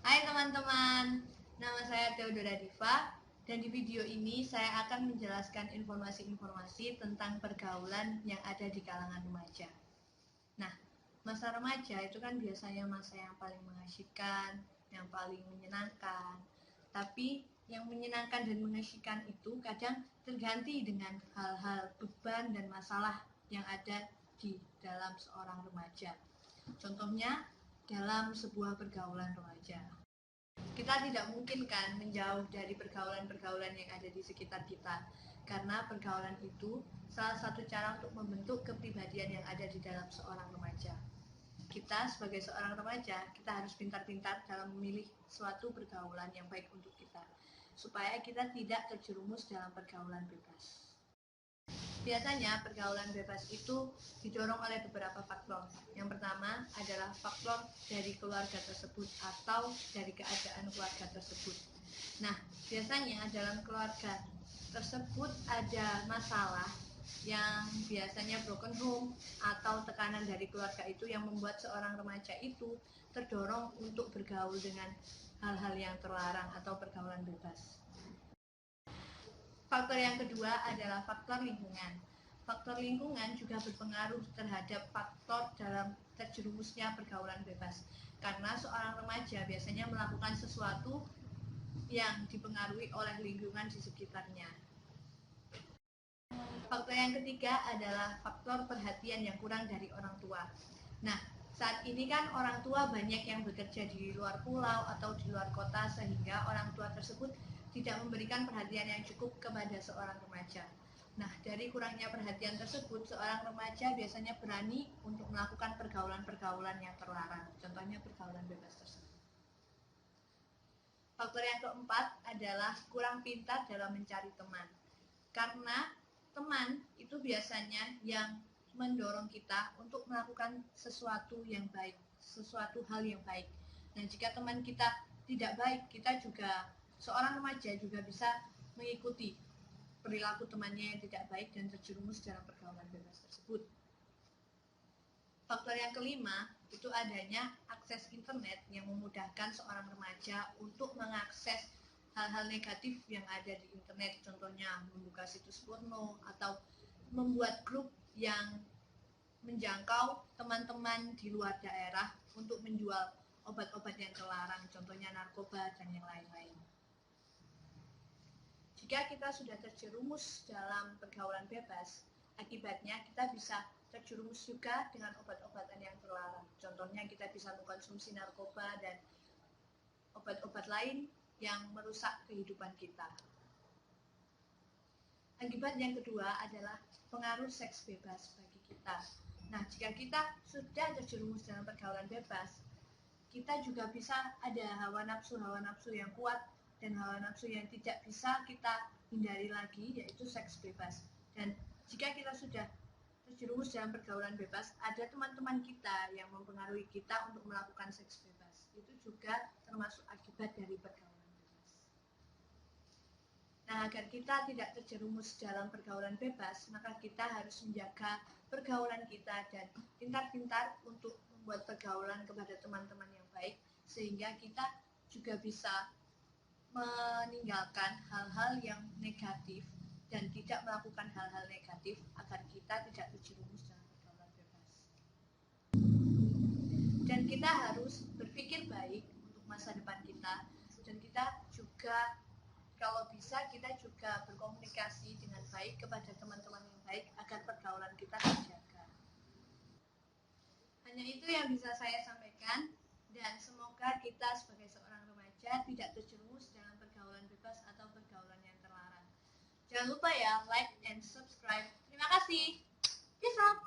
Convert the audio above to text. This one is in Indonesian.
Hai teman-teman, nama saya Theodora Diva dan di video ini saya akan menjelaskan informasi-informasi tentang pergaulan yang ada di kalangan remaja. Nah, masa remaja itu kan biasanya masa yang paling mengasyikkan, yang paling menyenangkan. Tapi yang menyenangkan dan mengasyikkan itu kadang terganti dengan hal-hal beban dan masalah yang ada di dalam seorang remaja. Contohnya dalam sebuah pergaulan remaja. Kita tidak mungkin kan menjauh dari pergaulan-pergaulan yang ada di sekitar kita, karena pergaulan itu salah satu cara untuk membentuk kepribadian yang ada di dalam seorang remaja. Kita sebagai seorang remaja, kita harus pintar-pintar dalam memilih suatu pergaulan yang baik untuk kita, supaya kita tidak terjerumus dalam pergaulan bebas. Biasanya pergaulan bebas itu didorong oleh beberapa faktor. Yang pertama adalah faktor dari keluarga tersebut atau dari keadaan keluarga tersebut. Nah, biasanya dalam keluarga tersebut ada masalah yang biasanya broken home atau tekanan dari keluarga itu yang membuat seorang remaja itu terdorong untuk bergaul dengan hal-hal yang terlarang atau pergaulan bebas. Faktor yang kedua adalah faktor lingkungan. Faktor lingkungan juga berpengaruh terhadap faktor dalam terjerumusnya pergaulan bebas. Karena seorang remaja biasanya melakukan sesuatu yang dipengaruhi oleh lingkungan di sekitarnya. Faktor yang ketiga adalah faktor perhatian yang kurang dari orang tua. Nah, saat ini kan orang tua banyak yang bekerja di luar pulau atau di luar kota, sehingga orang tua tersebut tidak memberikan perhatian yang cukup kepada seorang remaja. Nah, dari kurangnya perhatian tersebut, seorang remaja biasanya berani untuk melakukan pergaulan-pergaulan yang terlarang, contohnya pergaulan bebas tersebut. Faktor yang keempat adalah kurang pintar dalam mencari teman. Karena teman itu biasanya yang mendorong kita untuk melakukan sesuatu yang baik, sesuatu hal yang baik. Nah, jika teman kita tidak baik, kita juga, seorang remaja juga bisa mengikuti perilaku temannya yang tidak baik dan terjerumus dalam pergaulan bebas tersebut. Faktor yang kelima itu adanya akses internet yang memudahkan seorang remaja untuk mengakses hal-hal negatif yang ada di internet, contohnya membuka situs porno atau membuat grup yang menjangkau teman-teman di luar daerah untuk menjual obat-obat yang terlarang, contohnya narkoba dan yang lain-lain. Jika kita sudah terjerumus dalam pergaulan bebas, akibatnya kita bisa terjerumus juga dengan obat-obatan yang terlarang. Contohnya kita bisa mengkonsumsi narkoba dan obat-obat lain yang merusak kehidupan kita. Akibat yang kedua adalah pengaruh seks bebas bagi kita. Nah, jika kita sudah terjerumus dalam pergaulan bebas, kita juga bisa ada hawa nafsu yang kuat dan hawa nafsu yang tidak bisa kita hindari lagi, yaitu seks bebas. Dan jika kita sudah terjerumus dalam pergaulan bebas, ada teman-teman kita yang mempengaruhi kita untuk melakukan seks bebas. Itu juga termasuk akibat dari pergaulan bebas. Nah, agar kita tidak terjerumus dalam pergaulan bebas, maka kita harus menjaga pergaulan kita dan pintar-pintar untuk membuat pergaulan kepada teman-teman yang baik, sehingga kita juga bisa meninggalkan hal-hal yang negatif dan tidak melakukan hal-hal negatif agar kita tidak terjerumus dalam pergaulan bebas. Dan kita harus berpikir baik untuk masa depan kita, dan kita juga kalau bisa kita juga berkomunikasi dengan baik kepada teman-teman yang baik agar pergaulan kita terjaga. Hanya itu yang bisa saya sampaikan, dan semoga kita sebagai seorang remaja tidak terjerumus dalam pergaulan bebas atau pergaulan yang terlarang. Jangan lupa ya, like and subscribe. Terima kasih. Peace out.